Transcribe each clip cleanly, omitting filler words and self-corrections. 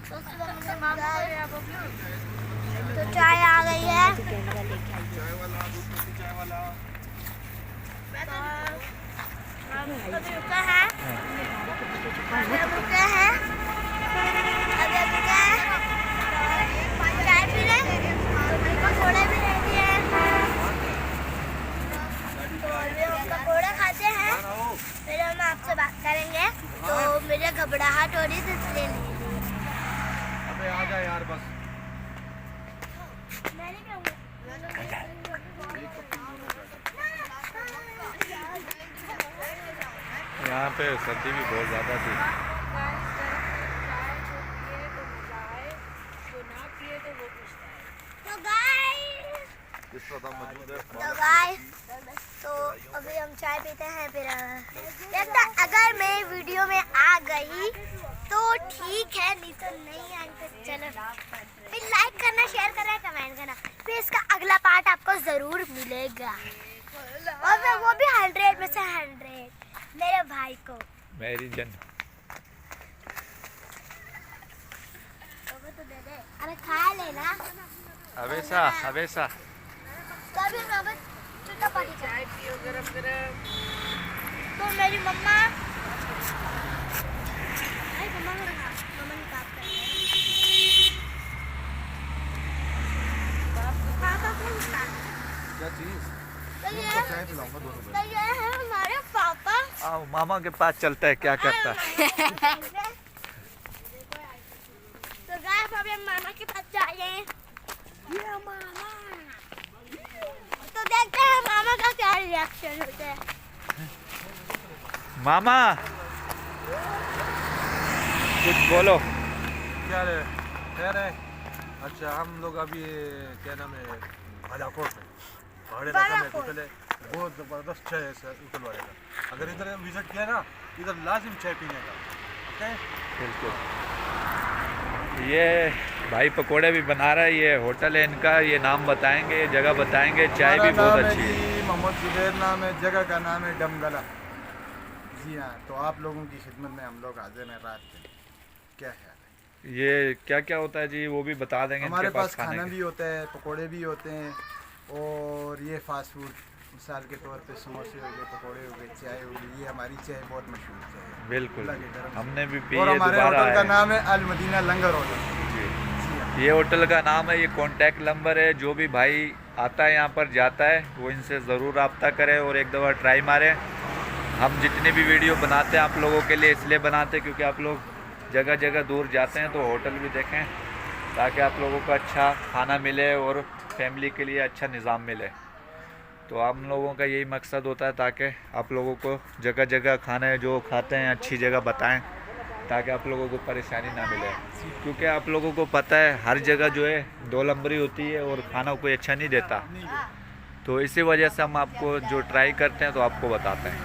तो चाय आ गई है। अभी रुका है, चाय पी ले, पकौड़े भी रेडी है, तो अभी हम पकौड़े खाते हैं, फिर हम आपसे बात करेंगे। तो मुझे घबराहट हो रही थी इसलिए नहीं। अबे आ जा यार बस। मैं नहीं कहूँगा। यहाँ पे सर्दी भी बहुत ज़्यादा थी। तो अभी हम चाय पीते हैं, फिर लगता अगर मैं वीडियो में आ गई तो ठीक है, नहीं तो नहीं आई तो चलो। फिर लाइक करना, शेयर करना, कमेंट करना, फिर इसका अगला पार्ट आपको ज़रूर मिलेगा, और वो भी 100 में से 100 मेरे भाई को। मेरी जन तो दे दे, अरे खा लेना। हवेसा हवेसा। तो अभी मैं बस चुटपाटी चाय पियो गरम गरम। तो मेरी मम्मा मम्मा ने काम कर क्या चीज? तो ये चाय पिलाऊंगा दोनों को। तो ये है हमारे पापा। आओ मामा के पास चलता है, क्या करता है। तो गाइस अभी हम मामा के पास जाए। ये मामा। तो देखते हैं मामा का क्या रिएक्शन होता है। मामा कुछ बोलो। क्या रे? कह रहे? अच्छा हम लोग अभी क्या नाम है बालाकोट में पहाड़ी इलाका में होटल है, बहुत ज़बरदस्त चाय है सर होटल वाले का। अगर इधर विजिट किया ना, इधर लाजिम चाय पीने का। ओके बिल्कुल। ये भाई पकोड़े भी बना रहा है, ये होटल है इनका, ये नाम बताएंगे, ये जगह बताएंगे। चाय भी बहुत अच्छी है। मोहम्मद जुबैर नाम है, जगह का नाम है डमगला। जी हाँ, तो आप लोगों की खिदमत में हम लोग हाजिर हैं रात में। क्या ख्याल है? ये क्या क्या होता है जी, वो भी बता देंगे। हमारे इनके पास खाने खाना के। भी होता है, पकोड़े भी होते हैं, और ये फास्ट फूड मिसाल के तौर पे समोसे हो गए, पकोड़े हो गए, चाय हो गई। ये हमारी चाय बहुत मशहूर चाय है, बिल्कुल अल्लाह के करम से। हमने भी पी और है, हमारे दोबारा होटल का आए। नाम है अल मदीना लंगर होटल। जी। ये होटल का नाम है, ये कॉन्टैक्ट नंबर है। जो भी भाई आता है यहाँ पर जाता है वो इनसे ज़रूर रब्ता करे और एक दफ़ा ट्राई मारे। हम जितनी भी वीडियो बनाते हैं आप लोगों के लिए इसलिए बनाते हैं क्योंकि आप लोग जगह जगह दूर जाते हैं, तो होटल भी देखें ताकि आप लोगों को अच्छा खाना मिले और फैमिली के लिए अच्छा निज़ाम मिले। तो हम लोगों का यही मकसद होता है ताकि आप लोगों को जगह जगह खाने जो खाते हैं अच्छी जगह बताएं ताकि आप लोगों को परेशानी ना मिले। क्योंकि आप लोगों को पता है हर जगह जो है 2 नंबरी होती है और खाना कोई अच्छा नहीं देता, तो इसी वजह से हम आपको जो ट्राई करते हैं तो आपको बताते हैं।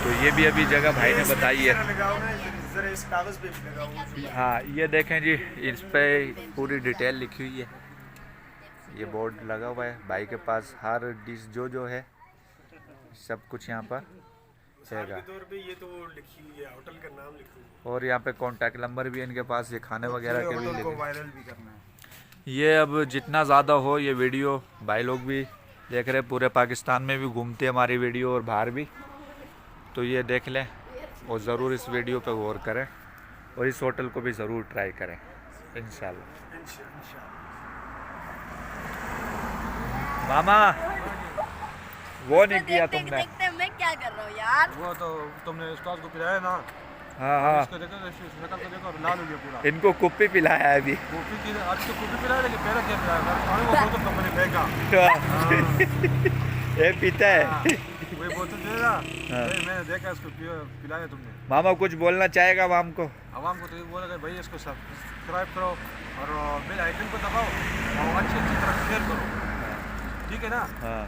तो ये भी अभी जगह भाई ने बताई है। हाँ ये देखें जी, इस पे पूरी डिटेल लिखी हुई है, ये बोर्ड लगा हुआ है। भाई के पास हर डिश जो है सब कुछ यहाँ पर है। ये तो लिखी हुई है, होटल का नाम लिखा हुआ है। और यहाँ पे कॉन्टैक्ट नंबर भी है इनके पास, ये खाने वगैरह के भी होटल को लिखे। वायरल भी करना है। ये अब जितना ज़्यादा हो ये वीडियो, भाई लोग भी देख रहे, पूरे पाकिस्तान में भी घूमती है हमारी वीडियो और बाहर भी, तो ये देख लें और ज़रूर इस वीडियो पे गौर करें और इस होटल को भी ज़रूर ट्राई करें इंशाल्लाह। मामा वो नहीं किया तुमने। देखते मैं क्या कर रहा हूँ यार। वो तो तुमने उस्ताद को पिलाया ना। हाँ हाँ, इसको देखो, शक्ल को देखो, लाल हो गया पूरा। इनको कुप्पी पिलाया है अभी। कॉफी की आज तो कॉफी पिलाया, लेकिन पहले क्या पिलाया था? पानी वो बोतल कंपनी फेंका। ये पीता है। वही बोतल दे ना। हाँ। मैंने देखा इसको पिलाया तुमने। मामा कुछ बोलना चाहेगा आवाम को? आवाम को तो ये बोला भाई इसको सब्सक्राइब करो और बेल आइकन को दबाओ और अच्छी तरह शेयर करो, ठीक है ना? हाँ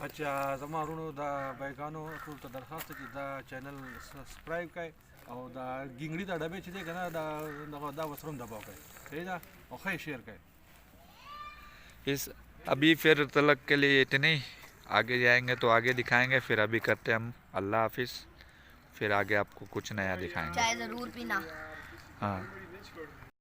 अच्छा जमारूनो दा बैगानो टूल तो दरखास्त की दा चैनल सब्सक्राइब का और दा गिंगड़ी दा डबे चीज़ें का ना दा वसरम दबाओ का, ठीक है ना? और खै शेयर का। इस अभी फिर तलक के लिए इतने ही, आगे जाएंगे तो आगे दिखाएंगे। फिर अभी करते हैं हम अल्लाह हाफिज़, फिर आगे आपको कुछ नया दिखाएंगे। चाय जरूर पीना। हाँ